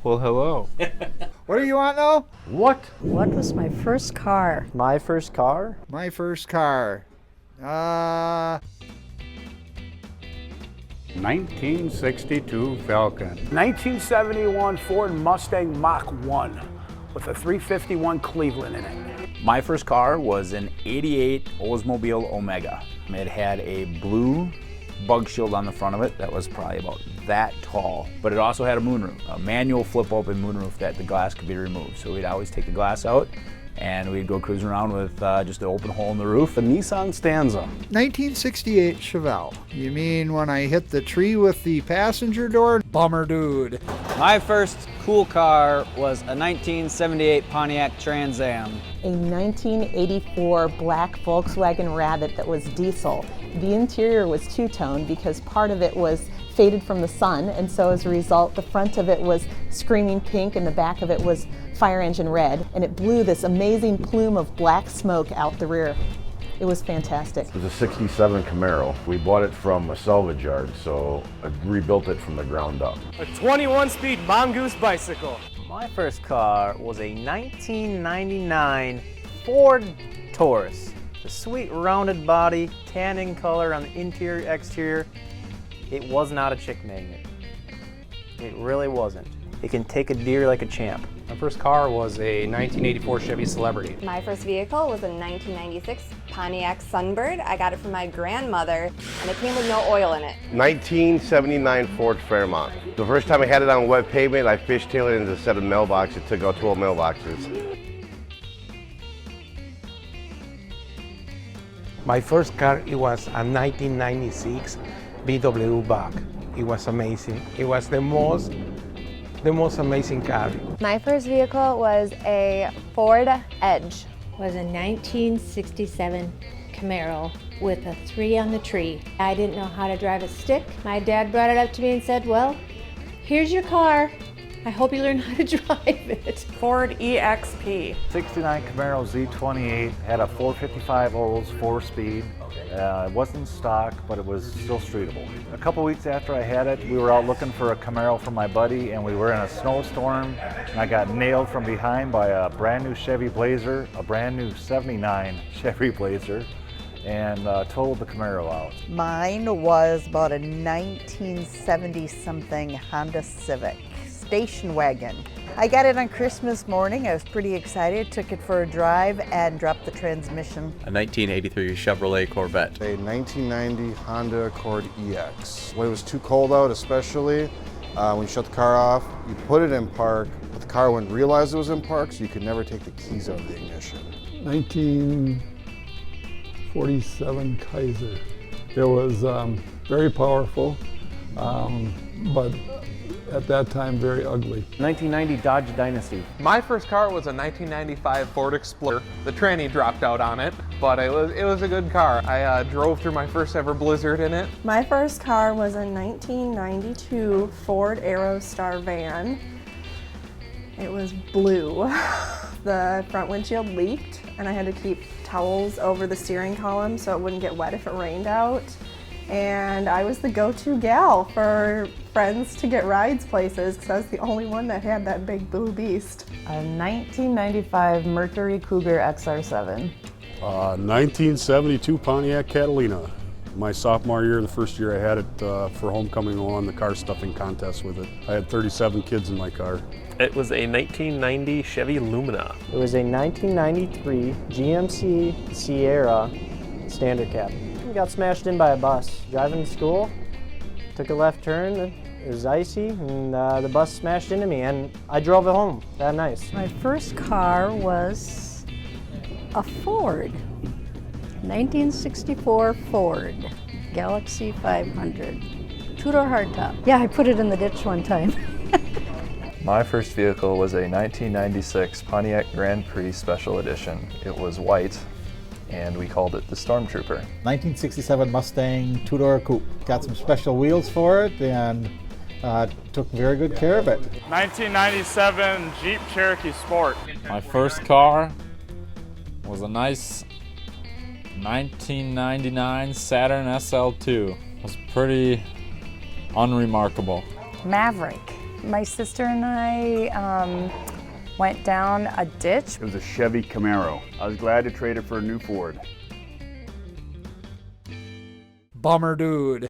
Well, hello. What do you want now? What? What was my first car? My first car? My first car. 1962 Falcon. 1971 Ford Mustang Mach 1 with a 351 Cleveland in it. My first car was an 88 Oldsmobile Omega. It had a blue bug shield on the front of it that was probably about that tall, but it also had a moonroof, a manual flip open moonroof that the glass could be removed. So we'd always take the glass out and we'd go cruising around with just an open hole in the roof. The Nissan Stanza. 1968 Chevelle. You mean when I hit the tree with the passenger door? Bummer dude. My first cool car was a 1978 Pontiac Trans Am. A 1984 black Volkswagen Rabbit that was diesel. The interior was two-tone because part of it was faded from the sun, and so as a result the front of it was screaming pink and the back of it was fire engine red, and it blew this amazing plume of black smoke out the rear. It was fantastic. It was a 67 Camaro. We bought it from a salvage yard, so I rebuilt it from the ground up. A 21-speed Mongoose bicycle. My first car was a 1999 Ford Taurus. The sweet rounded body, tanning color on the interior, exterior. It was not a chick magnet. It really wasn't. It can take a deer like a champ. My first car was a 1984 Chevy Celebrity. My first vehicle was a 1996 Pontiac Sunbird. I got it from my grandmother, and it came with no oil in it. 1979 Ford Fairmont. The first time I had it on wet pavement, I fishtailed it into a set of mailboxes, took out 12 mailboxes. My first car, it was a 1996 VW Bug. It was amazing. It was the most amazing car. My first vehicle was a Ford Edge. Was a 1967 Camaro with a 3 on the tree. I didn't know how to drive a stick. My dad brought it up to me and said, well, here's your car. I hope you learn how to drive it. Ford EXP. 69 Camaro Z28, had a 455 Olds 4-speed. It wasn't stock, but it was still streetable. A couple weeks after I had it, we were out looking for a Camaro for my buddy, and we were in a snowstorm, and I got nailed from behind by a brand new Chevy Blazer, a brand new 79 Chevy Blazer, and totaled the Camaro out. Mine was about a 1970-something Honda Civic station wagon. I got it on Christmas morning. I was pretty excited, took it for a drive and dropped the transmission. A 1983 Chevrolet Corvette. A 1990 Honda Accord EX. When it was too cold out, especially, when you shut the car off, you put it in park, but the car wouldn't realize it was in park, so you could never take the keys out of the ignition. 1947 Kaiser. It was very powerful, but at that time very ugly. 1990 Dodge Dynasty. My first car was a 1995 Ford Explorer. The tranny dropped out on it, but it was a good car. I drove through my first ever Blizzard in it. My first car was a 1992 Ford Aerostar van. It was blue. The front windshield leaked, and I had to keep towels over the steering column so it wouldn't get wet if it rained out. And I was the go-to gal for friends to get rides places because I was the only one that had that big blue beast. A 1995 Mercury Cougar XR7. 1972 Pontiac Catalina. My sophomore year, the first year I had it for homecoming, I won the car stuffing contest with it. I had 37 kids in my car. It was a 1990 Chevy Lumina. It was a 1993 GMC Sierra standard cab. Got smashed in by a bus. Driving to school, took a left turn, it was icy, and the bus smashed into me, and I drove it home that night. My first car was a Ford, 1964 Ford Galaxy 500, two-door hardtop. Yeah, I put it in the ditch one time. My first vehicle was a 1996 Pontiac Grand Prix Special Edition. It was white, and we called it the Stormtrooper. 1967 Mustang two-door coupe. Got some special wheels for it and took very good care of it. 1997 Jeep Cherokee Sport. My first car was a nice 1999 Saturn SL2. It was pretty unremarkable. Maverick, My sister and I went down a ditch. It was a Chevy Camaro. I was glad to trade it for a new Ford. Bummer dude.